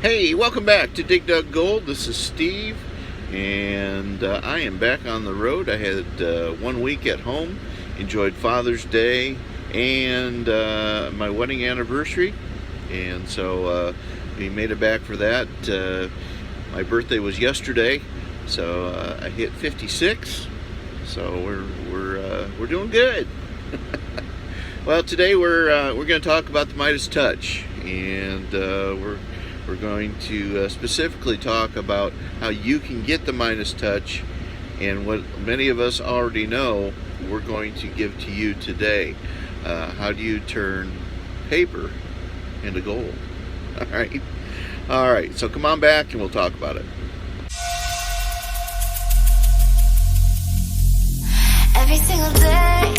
Hey, welcome back to Dig Dug Gold. This is Steve, and I am back on the road. I had 1 week at home, enjoyed Father's Day and my wedding anniversary, and so we made it back for that. My birthday was yesterday, so I hit 56. So we're doing good. Well, today we're going to talk about the Midas Touch, and we're going to specifically talk about how you can get the Midas Touch, and what many of us already know, we're going to give to you today. How do you turn paper into gold? All right. So come on back, and we'll talk about it. Every single day,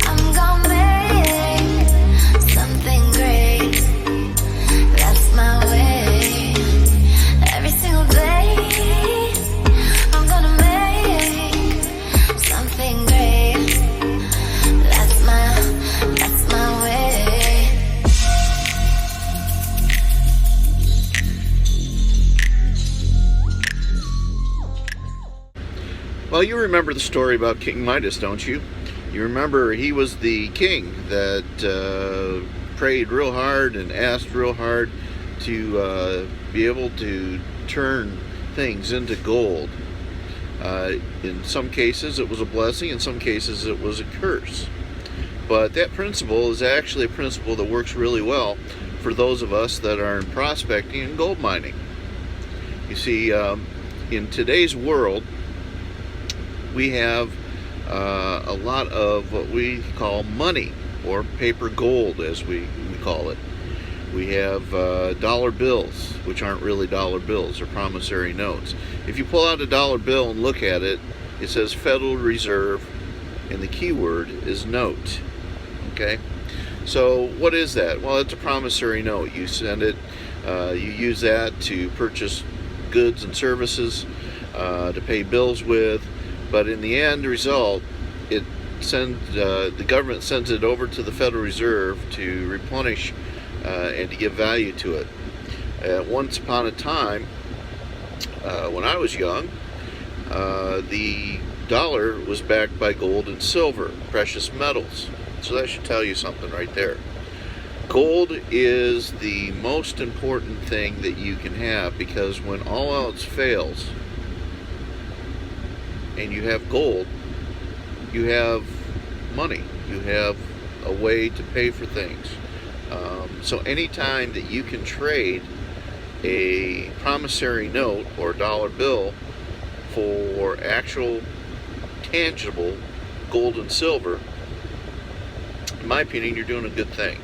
I'm gonna make something great. That's my way. Every single day, I'm gonna make something great. That's my way. Well, you remember the story about King Midas, don't you? You remember he was the king that prayed real hard and asked real hard to be able to turn things into gold. In some cases it was a blessing, in some cases it was a curse. But that principle is actually a principle that works really well for those of us that are in prospecting and gold mining. You see, in today's world, we have a lot of what we call money, or paper gold as we call it. We have dollar bills, which aren't really dollar bills, or promissory notes. If you pull out a dollar bill and look at it, it says Federal Reserve, and the keyword is note. Okay, so what is that? Well, it's a promissory note. You send it, you use that to purchase goods and services, to pay bills with. But in the end result, the government sends it over to the Federal Reserve to replenish and to give value to it. Once upon a time, when I was young, the dollar was backed by gold and silver, precious metals. So that should tell you something right there. Gold is the most important thing that you can have, because when all else fails, and you have gold, you have money, you have a way to pay for things. So anytime that you can trade a promissory note or dollar bill for actual tangible gold and silver, in my opinion, you're doing a good thing.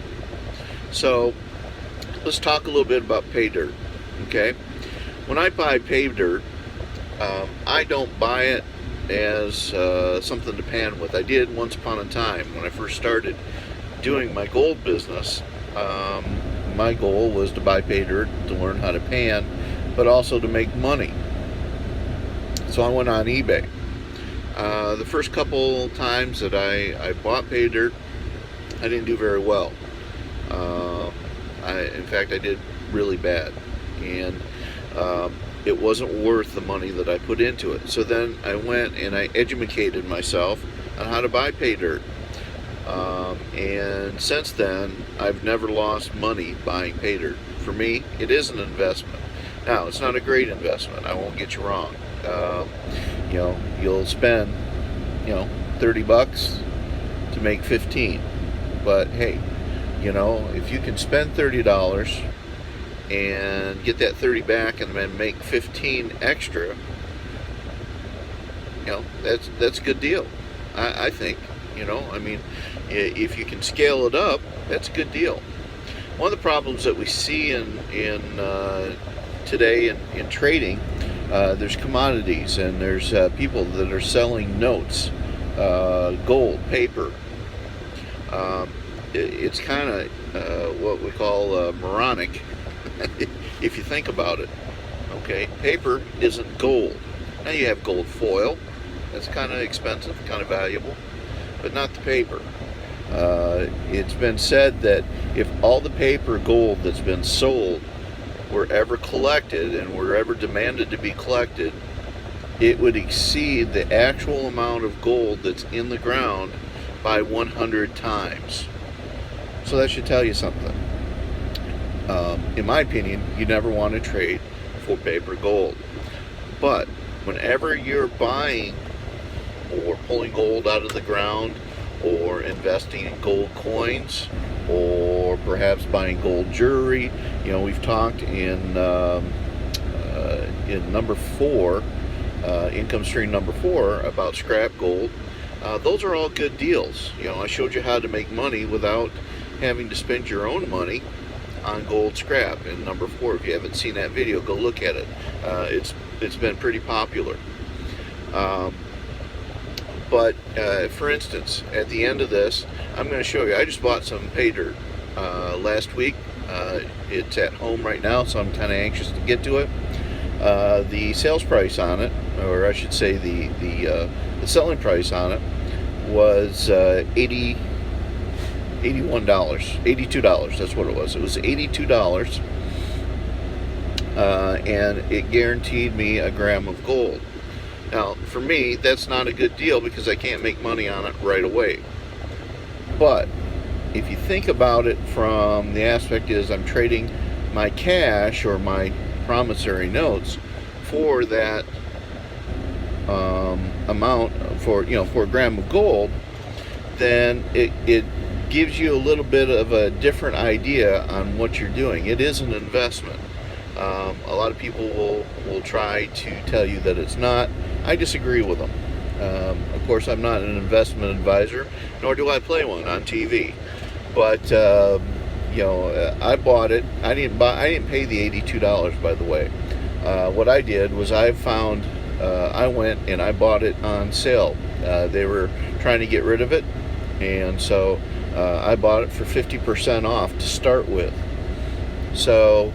So let's talk a little bit about pay dirt. Okay, when I buy pay dirt, I don't buy it as something to pan with. I did once upon a time when I first started doing my gold business. My goal was to buy pay dirt to learn how to pan, but also to make money. So I went on eBay. The first couple times that I bought pay dirt, I didn't do very well. In fact, I did really bad, and it wasn't worth the money that I put into it. So then I went and I educated myself on how to buy pay dirt. And since then, I've never lost money buying pay dirt. For me, it is an investment. Now, it's not a great investment, I won't get you wrong. You'll spend, $30 to make 15. But hey, if you can spend $30 and get that 30 back and then make 15 extra, that's a good deal. I think, if you can scale it up, that's a good deal. One of the problems that we see in today in trading, there's commodities, and there's people that are selling notes, gold, paper. It's kind of what we call moronic, if you think about it. Okay, paper isn't gold. Now you have gold foil. That's kind of expensive, kind of valuable, but not the paper. It's been said that if all the paper gold that's been sold were ever collected and were ever demanded to be collected, it would exceed the actual amount of gold that's in the ground by 100 times. So that should tell you something. In my opinion, you never want to trade for paper gold. But whenever you're buying or pulling gold out of the ground, or investing in gold coins, or perhaps buying gold jewelry, we've talked in number 4, income stream number 4, about scrap gold. Those are all good deals. I showed you how to make money without having to spend your own money on gold scrap in number 4. If you haven't seen that video, go look at it. It's been pretty popular. But for instance, at the end of this, I'm going to show you. I just bought some pay dirt last week. It's at home right now, so I'm kind of anxious to get to it. The sales price on it, or I should say the selling price on it, was $82. That's what it was. It was $82, and it guaranteed me a gram of gold. Now, for me, that's not a good deal because I can't make money on it right away. But if you think about it from the aspect is I'm trading my cash or my promissory notes for that amount for a gram of gold, then it gives you a little bit of a different idea on what you're doing. It is an investment. A lot of people will try to tell you that it's not. I disagree with them. Of course, I'm not an investment advisor, nor do I play one on TV. But I bought it. I didn't pay the $82, by the way. What I did was I went and I bought it on sale. They were trying to get rid of it, and so I bought it for 50% off to start with. So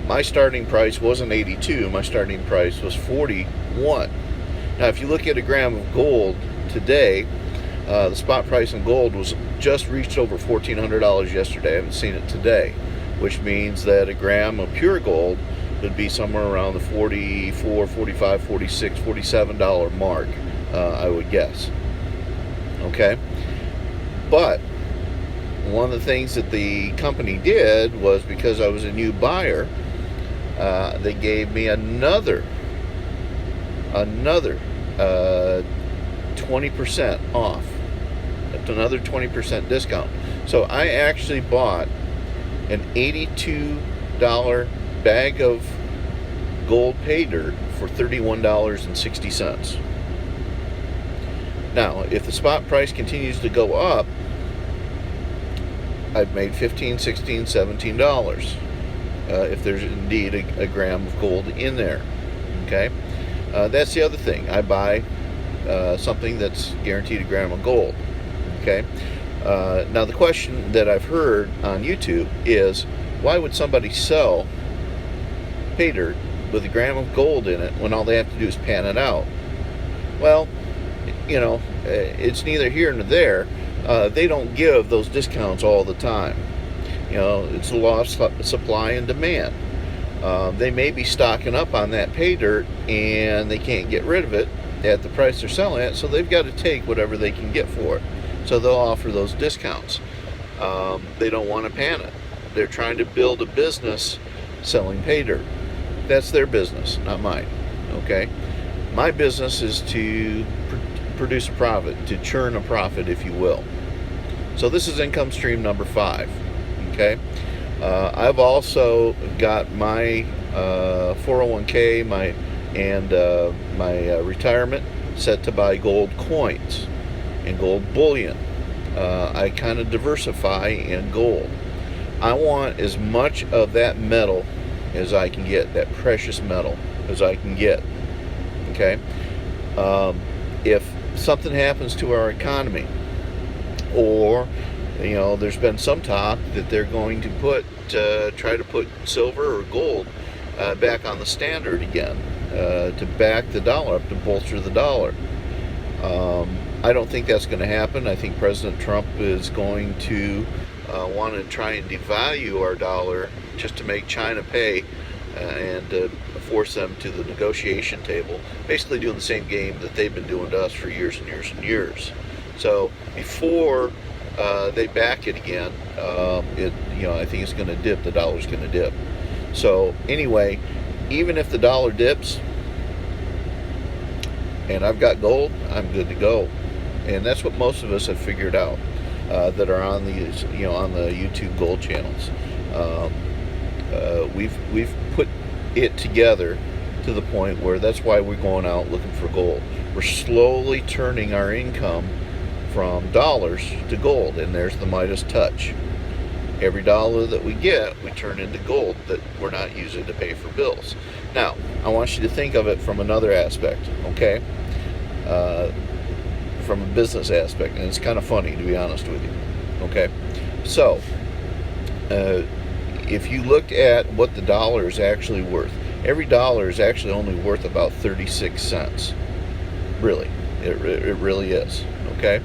my starting price wasn't 82. My starting price was 41. Now, if you look at a gram of gold today, the spot price in gold was just reached over $1,400 yesterday. I haven't seen it today, which means that a gram of pure gold would be somewhere around the $44, $45, $46, $47 mark, I would guess. Okay? But one of the things that the company did was, because I was a new buyer, they gave me another 20% off, another 20% discount. So I actually bought an $82 bag of gold pay dirt for $31.60. Now, if the spot price continues to go up, I've made $15, $16, $17 if there's indeed a gram of gold in there. Okay, that's the other thing. I buy something that's guaranteed a gram of gold. Okay, now the question that I've heard on YouTube is, why would somebody sell pay dirt with a gram of gold in it when all they have to do is pan it out? Well, it's neither here nor there. They don't give those discounts all the time. It's a law of supply and demand. They may be stocking up on that pay dirt and they can't get rid of it at the price they're selling it, so they've got to take whatever they can get for it. So they'll offer those discounts. They don't want to pan it. They're trying to build a business selling pay dirt. That's their business, not mine. Okay? My business is to produce a profit, to churn a profit, if you will. So this is income stream number 5. Okay? I've also got my 401k, my retirement set to buy gold coins and gold bullion. I kind of diversify in gold. I want as much of that metal as I can get, that precious metal as I can get. Okay? If something happens to our economy, or there's been some talk that they're going to try to put silver or gold back on the standard again, to back the dollar up, to bolster the dollar. I don't think that's going to happen. I think President Trump is going to want to try and devalue our dollar just to make China pay and force them to the negotiation table, basically doing the same game that they've been doing to us for years and years and years. So before they back it again, I think it's going to dip. The dollar's going to dip. So anyway, even if the dollar dips and I've got gold, I'm good to go. And that's what most of us have figured out that are on these, on the YouTube gold channels. We've put it together to the point where that's why we're going out looking for gold. We're slowly turning our income from dollars to gold, and there's the Midas Touch. Every dollar that we get, we turn into gold that we're not using to pay for bills. Now, I want you to think of it from another aspect, okay? From a business aspect, and it's kind of funny, to be honest with you, okay? So, if you looked at what the dollar is actually worth, every dollar is actually only worth about 36 cents. Really, it really is, okay?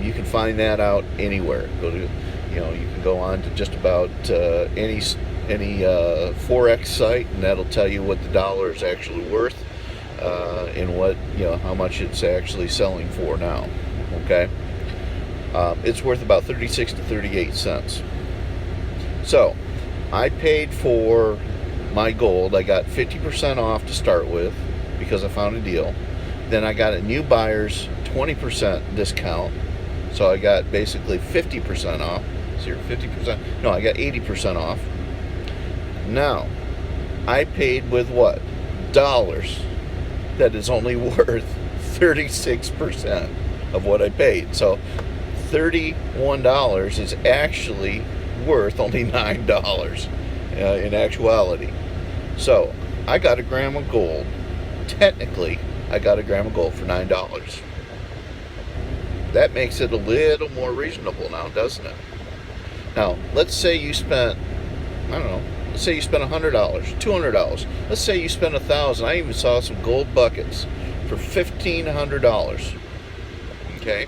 You can find that out anywhere. Go to, you can go on to just about any forex site, and that'll tell you what the dollar is actually worth and what, how much it's actually selling for now, okay? It's worth about 36 to 38 cents. So I paid for my gold. I got 50% off to start with because I found a deal. Then I got a new buyer's 20% discount. So I got basically 50% off. 50%? No, I got 80% off. Now, I paid with what? Dollars. That is only worth 36% of what I paid. So $31 is actually worth only $9 in actuality. So I got a gram of gold. Technically, I got a gram of gold for $9. That makes it a little more reasonable now, doesn't it? Now, let's say you spent, I don't know, let's say you spent $100, $200. Let's say you spent $1,000. I even saw some gold buckets for $1,500. Okay?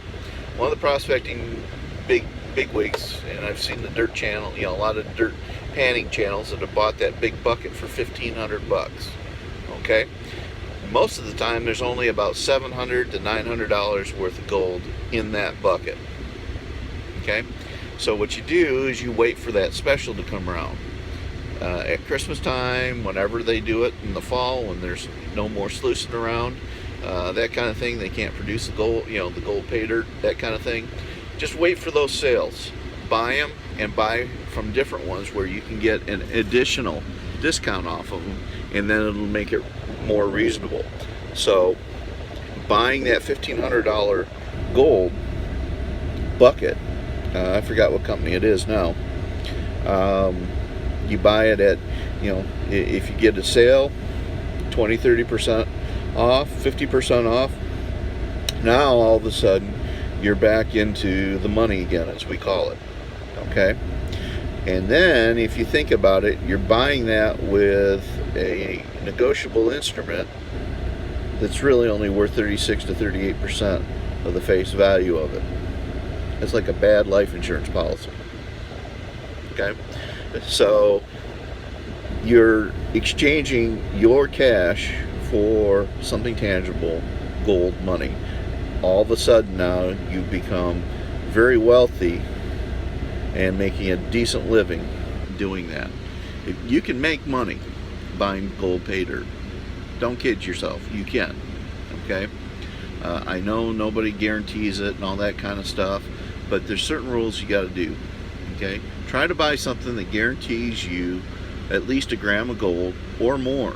One of the prospecting big wigs, and I've seen the dirt channel, a lot of dirt panning channels that have bought that big bucket for $1,500. Okay? Most of the time there's only about $700 to $900 worth of gold in that bucket. Okay? So what you do is you wait for that special to come around. At Christmas time, whenever they do it in the fall, when there's no more sluicing around, that kind of thing, they can't produce the gold, the gold pay dirt, that kind of thing. Just wait for those sales. Buy them and buy from different ones where you can get an additional discount off of them, and then it'll make it more reasonable. So buying that $1,500 gold bucket, I forgot what company it is now, you buy it at, if you get a sale, 20-30% off, 50% off, now all of a sudden you're back into the money again, as we call it. Okay? And then if you think about it, you're buying that with a negotiable instrument that's really only worth 36 to 38% of the face value of it. It's like a bad life insurance policy. Okay? So you're exchanging your cash for something tangible, gold money. All of a sudden now you've become very wealthy and making a decent living doing that. If you can make money buying gold pay dirt. Don't kid yourself, you can. Okay? I know nobody guarantees it and all that kind of stuff, but there's certain rules you got to do. Okay? Try to buy something that guarantees you at least a gram of gold or more,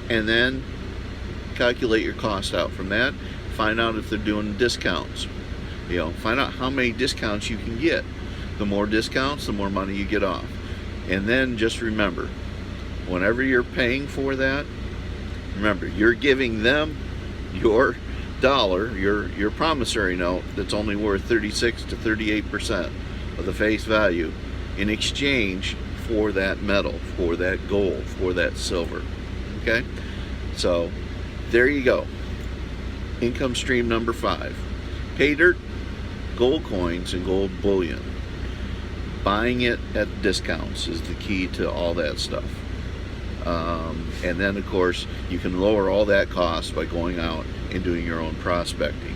and then calculate your cost out from that. Find out if they're doing discounts. Find out how many discounts you can get. The more discounts, the more money you get off. And then just remember, whenever you're paying for that, remember, you're giving them your dollar, your promissory note that's only worth 36 to 38% of the face value in exchange for that metal, for that gold, for that silver. Okay? So there you go. Income stream number 5. Pay dirt, gold coins, and gold bullion. buying it at discounts is the key to all that stuff. And then of course you can lower all that cost by going out and doing your own prospecting.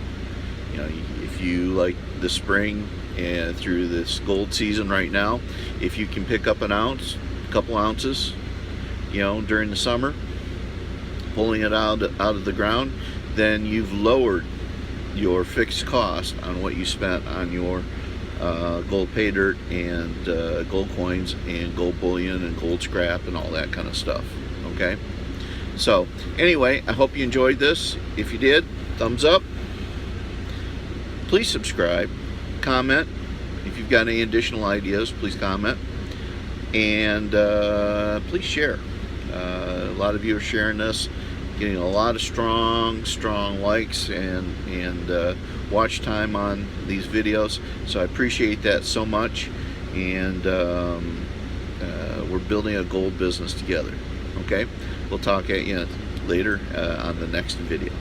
You know, if you like the spring and through this gold season right now, if you can pick up an ounce, a couple ounces, you know, during the summer, pulling it out of the ground, then you've lowered your fixed cost on what you spent on your gold pay dirt and gold coins and gold bullion and gold scrap and all that kind of stuff. Okay, so anyway, I hope you enjoyed this. If you did, thumbs up. Please subscribe, comment. If you've got any additional ideas, please comment, and please share. A lot of you are sharing this, getting a lot of strong likes and watch time on these videos, so I appreciate that so much. And we're building a gold business together. Okay, we'll talk at you later on the next video.